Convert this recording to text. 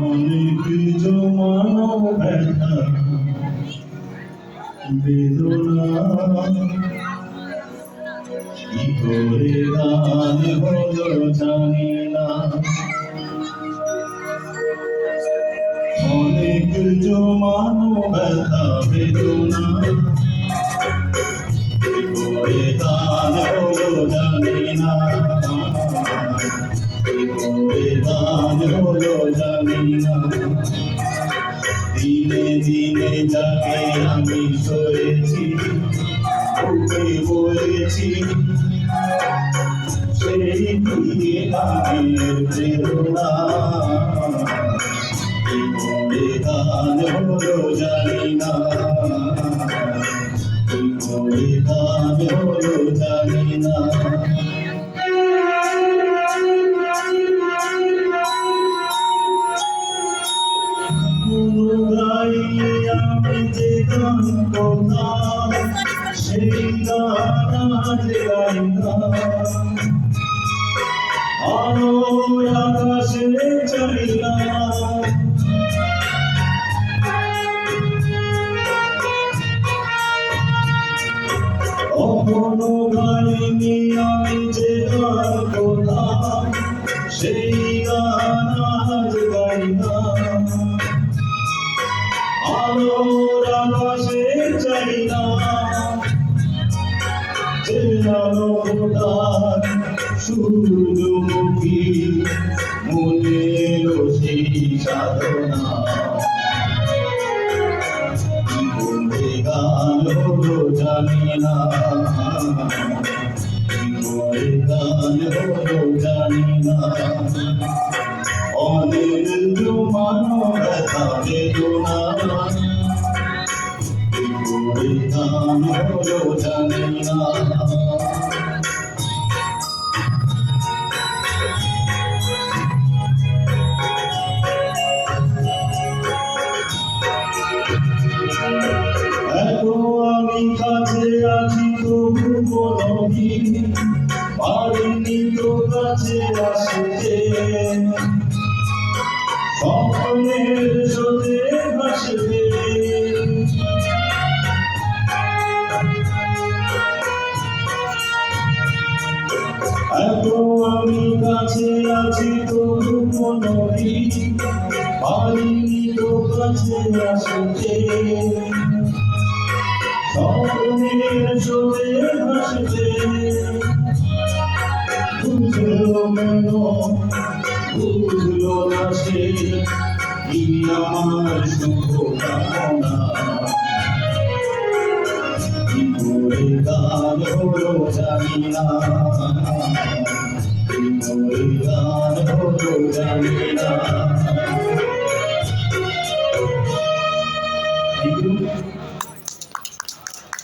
অনেক জমানো ব্যথা বেদনা কি করে গান হলো জানি না। অনেক জমানো ব্যথা বেদনা কি করে গান হলো জানি না। কি করে গান হলো জানি না। দিনে দিনে যাকে আমি সয়েছি বুকে বলেছি সেই দিকে গানের প্রেরণা কি করে গান হলো জানি না। কি করে গান হলো জানি না। আমি যে গান করতাম সেই গান আজ গাই না। আলোর আকাশে চাই না। কখনো গাইনি আমি যে গান করতাম সেই গান আজ গাই না। আলোর আকাশে চাই না। যে আলোটার সূর্যমুখী মনে এলো সেই সাধনা কি করে গান হলো জানি না। কি করে গান হলো জানি না। অনেক জমানো ব্যথা বেদনা কি করে গান হলো জানি না। এত আমি কাছে আছি তবু কোনদিন পারিনি তো কাছে আসতে। স্বপ্নের স্রোতে ভাসবে এত আমি কাছে আছি তবু কোনদিন পারিনি তো কাছে আসতে। স্বপ্নের স্রোতে ভাসবে বুঝলো কেন বুঝলো না সে কি আমার শুভকামনা। কি করে গান হলো জানি না।